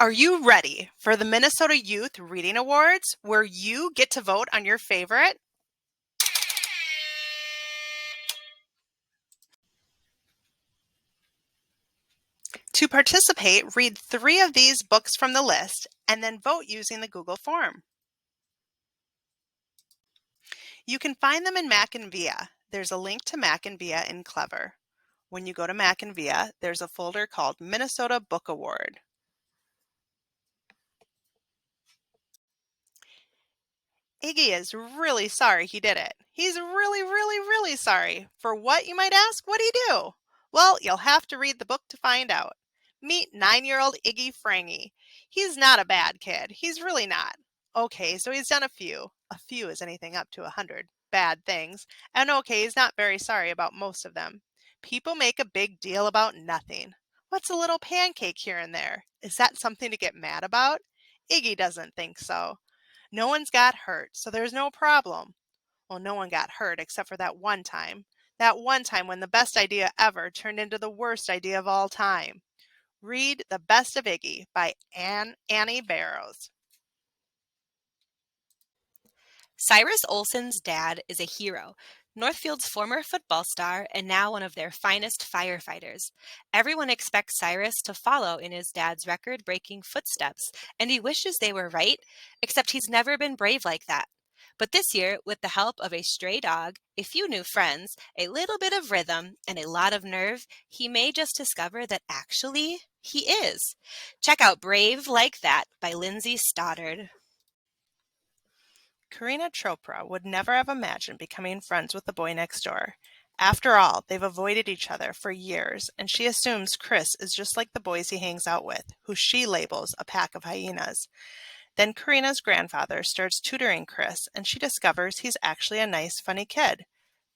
Are you ready for the Minnesota Youth Reading Awards, where you get to vote on your favorite? To participate, read 3 of these books from the list and then vote using the Google form. You can find them in Mac and Via. There's a link to Mac and Via in Clever. When you go to Mac and Via, there's a folder called Minnesota Book Award. Iggy is really sorry he did it. He's really sorry. For what, you might ask? What'd he do? Well, you'll have to read the book to find out. Meet 9-year-old Iggy Frangy. He's not a bad kid. He's really not. Okay, so he's done a few. A few is anything up to 100 bad things. And okay, he's not very sorry about most of them. People make a big deal about nothing. What's a little pancake here and there? Is that something to get mad about? Iggy doesn't think so. No one's got hurt, so there's no problem. Well, no one got hurt except for that one time. That one time when the best idea ever turned into the worst idea of all time. Read The Best of Iggy by Annie Barrows. Cyrus Olsen's dad is a hero, Northfield's former football star and now one of their finest firefighters. Everyone expects Cyrus to follow in his dad's record-breaking footsteps, and he wishes they were right, except he's never been brave like that. But this year, with the help of a stray dog, a few new friends, a little bit of rhythm, and a lot of nerve, he may just discover that actually he is. Check out Brave Like That by Lindsay Stoddard. Karina Chopra would never have imagined becoming friends with the boy next door. After all, they've avoided each other for years, and she assumes Chris is just like the boys he hangs out with, who she labels a pack of hyenas. Then Karina's grandfather starts tutoring Chris, and she discovers he's actually a nice, funny kid.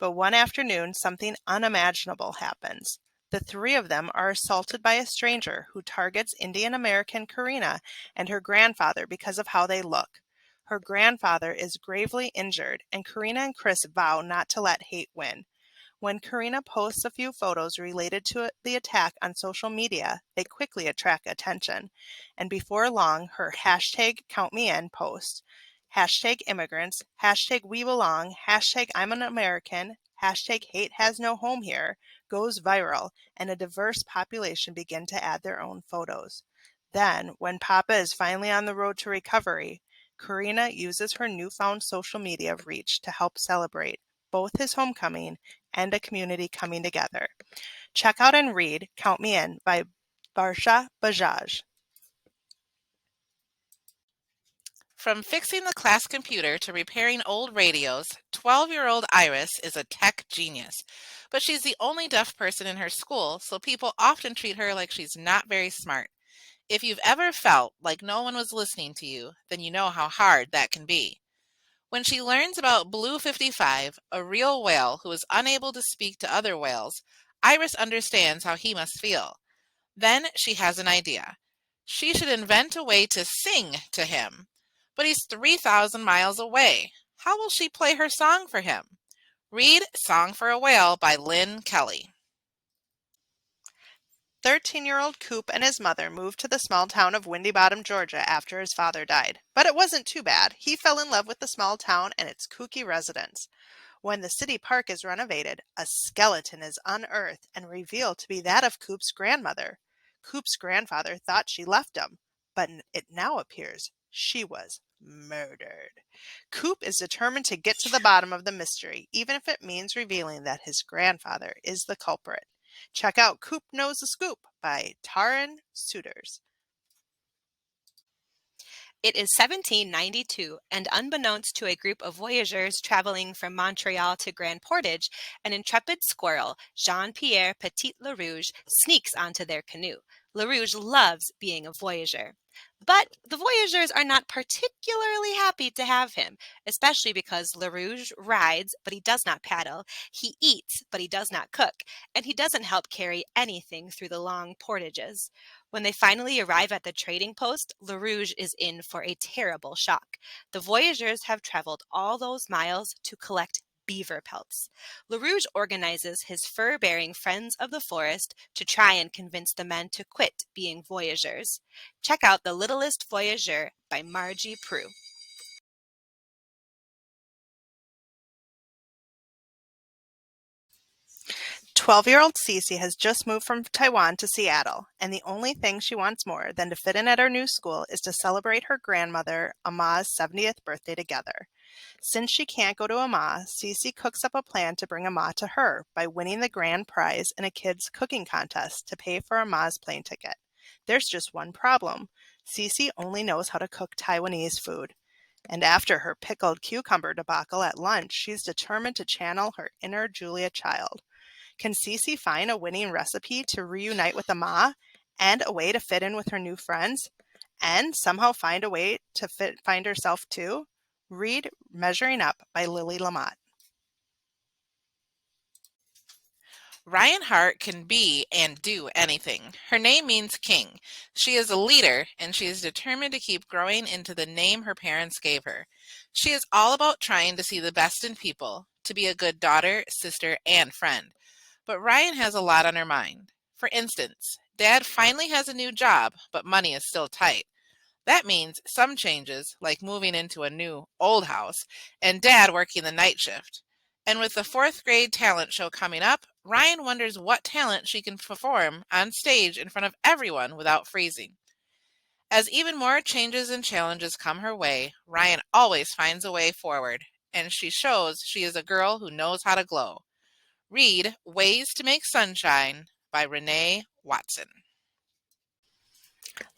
But one afternoon, something unimaginable happens. The 3 of them are assaulted by a stranger who targets Indian American Karina and her grandfather because of how they look. Her grandfather is gravely injured, and Karina and Chris vow not to let hate win. When Karina posts a few photos related to the attack on social media, they quickly attract attention. And before long, her hashtag #CountMeIn post, hashtag immigrants, hashtag we belong, hashtag I'm an American, hashtag hate has no home here, goes viral, and a diverse population begin to add their own photos. Then, when Papa is finally on the road to recovery, Karina uses her newfound social media reach to help celebrate both his homecoming and a community coming together. Check out and read Count Me In by Barsha Bajaj. From fixing the class computer to repairing old radios, 12-year-old Iris is a tech genius. But she's the only deaf person in her school, so people often treat her like she's not very smart. If you've ever felt like no one was listening to you, then you know how hard that can be. When she learns about Blue 55, a real whale who is unable to speak to other whales, Iris understands how he must feel. Then she has an idea. She should invent a way to sing to him. But he's 3,000 miles away. How will she play her song for him? Read Song for a Whale by Lynn Kelly. 13-year-old Coop and his mother moved to the small town of Windy Bottom, Georgia after his father died. But it wasn't too bad. He fell in love with the small town and its kooky residents. When the city park is renovated, a skeleton is unearthed and revealed to be that of Coop's grandmother. Coop's grandfather thought she left him, but it now appears she was murdered. Coop is determined to get to the bottom of the mystery, even if it means revealing that his grandfather is the culprit. Check out Coop Knows the Scoop by Taran Suiters. It is 1792, and unbeknownst to a group of voyageurs traveling from Montreal to Grand Portage, an intrepid squirrel, Jean-Pierre Petit Lerouge, sneaks onto their canoe. Lerouge loves being a voyageur. But the voyageurs are not particularly happy to have him, especially because Lerouge rides, but he does not paddle, he eats, but he does not cook, and he doesn't help carry anything through the long portages. When they finally arrive at the trading post, Lerouge is in for a terrible shock. The voyageurs have traveled all those miles to collect beaver pelts. LaRouge organizes his fur-bearing friends of the forest to try and convince the men to quit being voyageurs. Check out The Littlest Voyageur by Margie Prue. 12-year-old Cece has just moved from Taiwan to Seattle, and the only thing she wants more than to fit in at her new school is to celebrate her grandmother, Ama's 70th birthday together. Since she can't go to Ama, Cece cooks up a plan to bring Ama to her by winning the grand prize in a kids' cooking contest to pay for Ama's plane ticket. There's just one problem. Cece only knows how to cook Taiwanese food. And after her pickled cucumber debacle at lunch, she's determined to channel her inner Julia Child. Can Cece find a winning recipe to reunite with Ama and a way to fit in with her new friends and somehow find a way to find herself too? Read Measuring Up by Lily Lamott. Ryan Hart can be and do anything. Her name means king. She is a leader, and she is determined to keep growing into the name her parents gave her. She is all about trying to see the best in people, to be a good daughter, sister, and friend. But Ryan has a lot on her mind. For instance, Dad finally has a new job, but money is still tight. That means some changes, like moving into a new old house, and Dad working the night shift. And with the fourth grade talent show coming up, Ryan wonders what talent she can perform on stage in front of everyone without freezing. As even more changes and challenges come her way, Ryan always finds a way forward, and she shows she is a girl who knows how to glow. Read Ways to Make Sunshine by Renee Watson.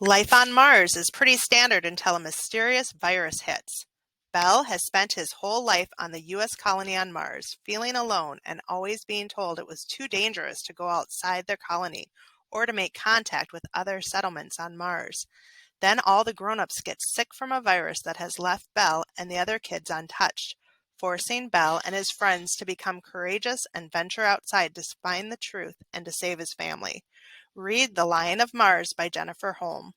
Life on Mars is pretty standard until a mysterious virus hits. Bell has spent his whole life on the U.S. colony on Mars, feeling alone and always being told it was too dangerous to go outside their colony or to make contact with other settlements on Mars. Then all the grown-ups get sick from a virus that has left Bell and the other kids untouched, forcing Bell and his friends to become courageous and venture outside to find the truth and to save his family. Read The Lion of Mars by Jennifer Holm.